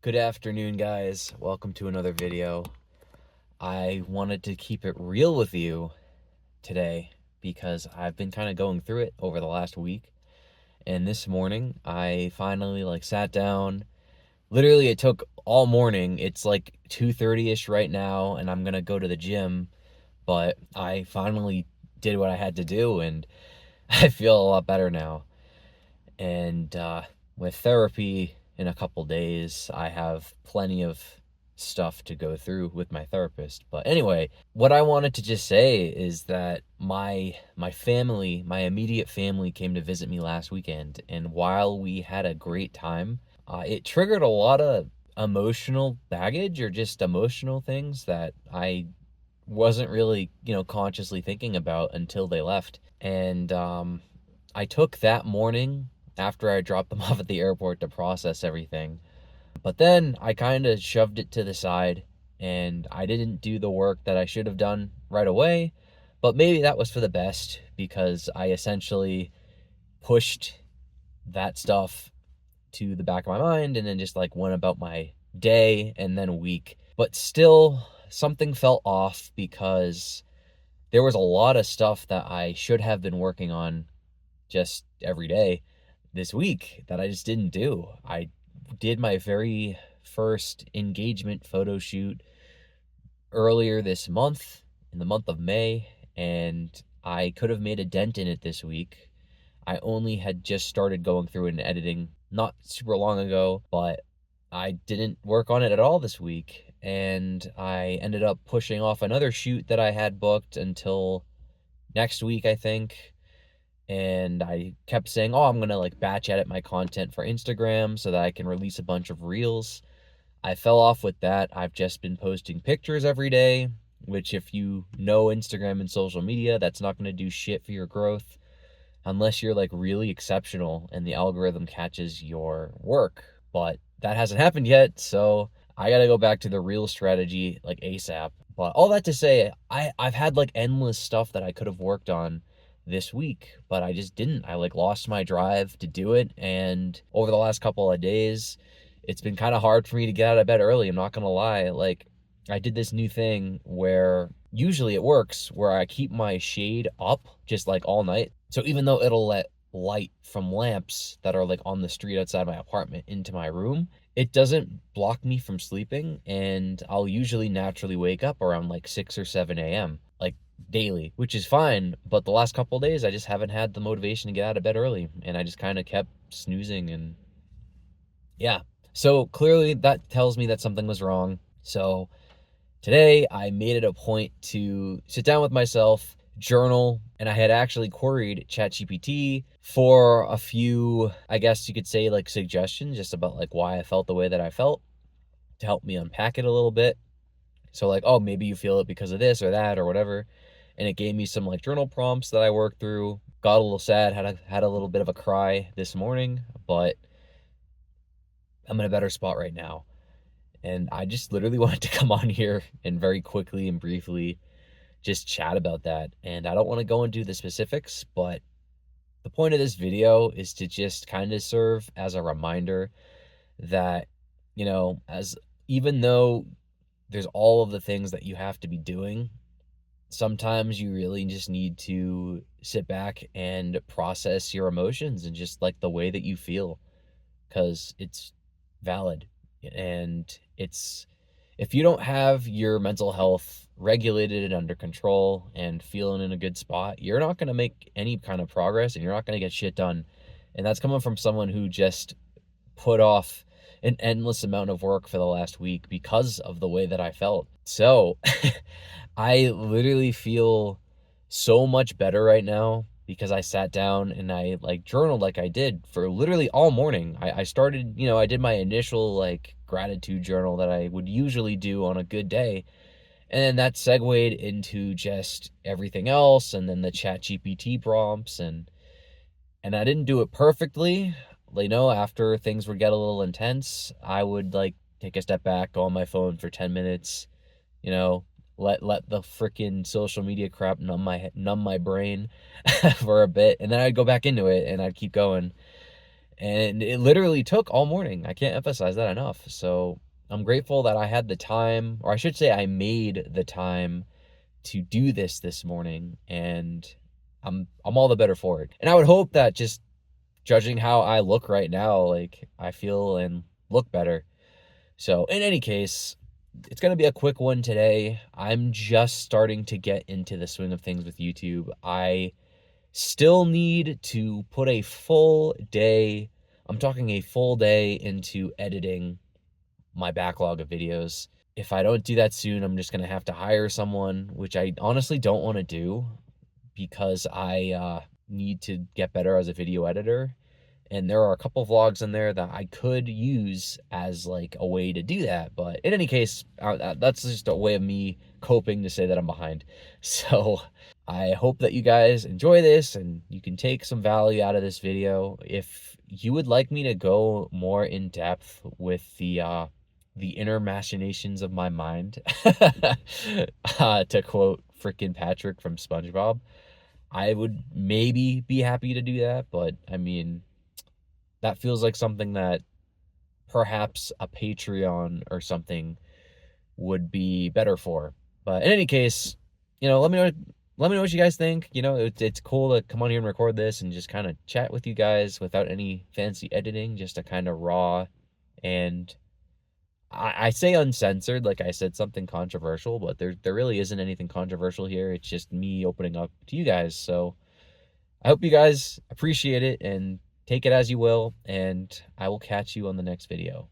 Good afternoon, guys. Welcome to another video. I wanted to keep it real with you today because I've been kind of going through it over the last week. And this morning, I finally sat down. Literally, it took all morning. It's like 2:30ish right now, and I'm gonna go to the gym. But I finally did what I had to do, and I feel a lot better now. And with therapy in a couple days, I have plenty of stuff to go through with my therapist. But anyway, what I wanted to just say is that my family, my immediate family came to visit me last weekend, and while we had a great time, it triggered a lot of emotional baggage or just emotional things that I wasn't really, consciously thinking about until they left. And I took that morning after I dropped them off at the airport to process everything. But then I kind of shoved it to the side and I didn't do the work that I should have done right away. But maybe that was for the best because I essentially pushed that stuff to the back of my mind and then just went about my day and then week. But still, something felt off because there was a lot of stuff that I should have been working on just every day this week that I just didn't do. I did my very first engagement photo shoot earlier this month, in the month of May, and I could have made a dent in it this week. I only had just started going through and editing not super long ago, but I didn't work on it at all this week. And I ended up pushing off another shoot that I had booked until next week, I think. And I kept saying, oh, I'm going to batch edit my content for Instagram so that I can release a bunch of reels. I fell off with that. I've just been posting pictures every day, which if you know Instagram and social media, that's not going to do shit for your growth unless you're really exceptional and the algorithm catches your work. But that hasn't happened yet, so I got to go back to the reel strategy ASAP. But all that to say, I've had endless stuff that I could have worked on this week, but I just didn't. I lost my drive to do it, and over the last couple of days, it's been kind of hard for me to get out of bed early. I'm not gonna lie. I did this new thing where usually it works, where I keep my shade up just all night. So even though it'll let light from lamps that are on the street outside my apartment into my room, it doesn't block me from sleeping, and I'll usually naturally wake up around 6 or 7 a.m. daily, which is fine. But the last couple of days, I just haven't had the motivation to get out of bed early, and I just kind of kept snoozing, and yeah. So clearly that tells me that something was wrong. So today I made it a point to sit down with myself, journal, and I had actually queried ChatGPT for a few, I guess you could say suggestions just about why I felt the way that I felt, to help me unpack it a little bit. So oh, maybe you feel it because of this or that or whatever. And it gave me some journal prompts that I worked through. Got a little sad, had a little bit of a cry this morning, but I'm in a better spot right now. And I just literally wanted to come on here and very quickly and briefly just chat about that. And I don't want to go into the specifics, but the point of this video is to just kind of serve as a reminder that, as even though there's all of the things that you have to be doing, sometimes you really just need to sit back and process your emotions and just the way that you feel, because it's valid. And it's, if you don't have your mental health regulated and under control and feeling in a good spot, you're not going to make any kind of progress and you're not going to get shit done. And that's coming from someone who just put off an endless amount of work for the last week because of the way that I felt. So I literally feel so much better right now because I sat down and I journaled like I did for literally all morning. I started, I did my initial gratitude journal that I would usually do on a good day. And then that segued into just everything else, and then the chat GPT prompts, and I didn't do it perfectly. After things would get a little intense, I would take a step back, go on my phone for 10 minutes, you know, let the freaking social media crap numb my brain for a bit, and then I'd go back into it and I'd keep going. And it literally took all morning. I can't emphasize that enough. So I'm grateful that I had the time, or I should say I made the time to do this morning, and I'm all the better for it. And I would hope that, just judging how I look right now, like, I feel and look better. So in any case, it's going to be a quick one today. I'm just starting to get into the swing of things with YouTube. I still need to put a full day, I'm talking a full day, into editing my backlog of videos. If I don't do that soon, I'm just going to have to hire someone, which I honestly don't want to do, because I need to get better as a video editor. And there are a couple vlogs in there that I could use as like a way to do that. But in any case, that's just a way of me coping to say that I'm behind. So I hope that you guys enjoy this and you can take some value out of this video. If you would like me to go more in depth with the inner machinations of my mind, to quote frickin' Patrick from SpongeBob, I would maybe be happy to do that. But I mean, that feels like something that perhaps a Patreon or something would be better for. But in any case, let me know what you guys think. It's cool to come on here and record this and just kind of chat with you guys without any fancy editing, just a kind of raw, and I say uncensored, like I said something controversial, but there really isn't anything controversial here. It's just me opening up to you guys. So I hope you guys appreciate it and take it as you will, and I will catch you on the next video.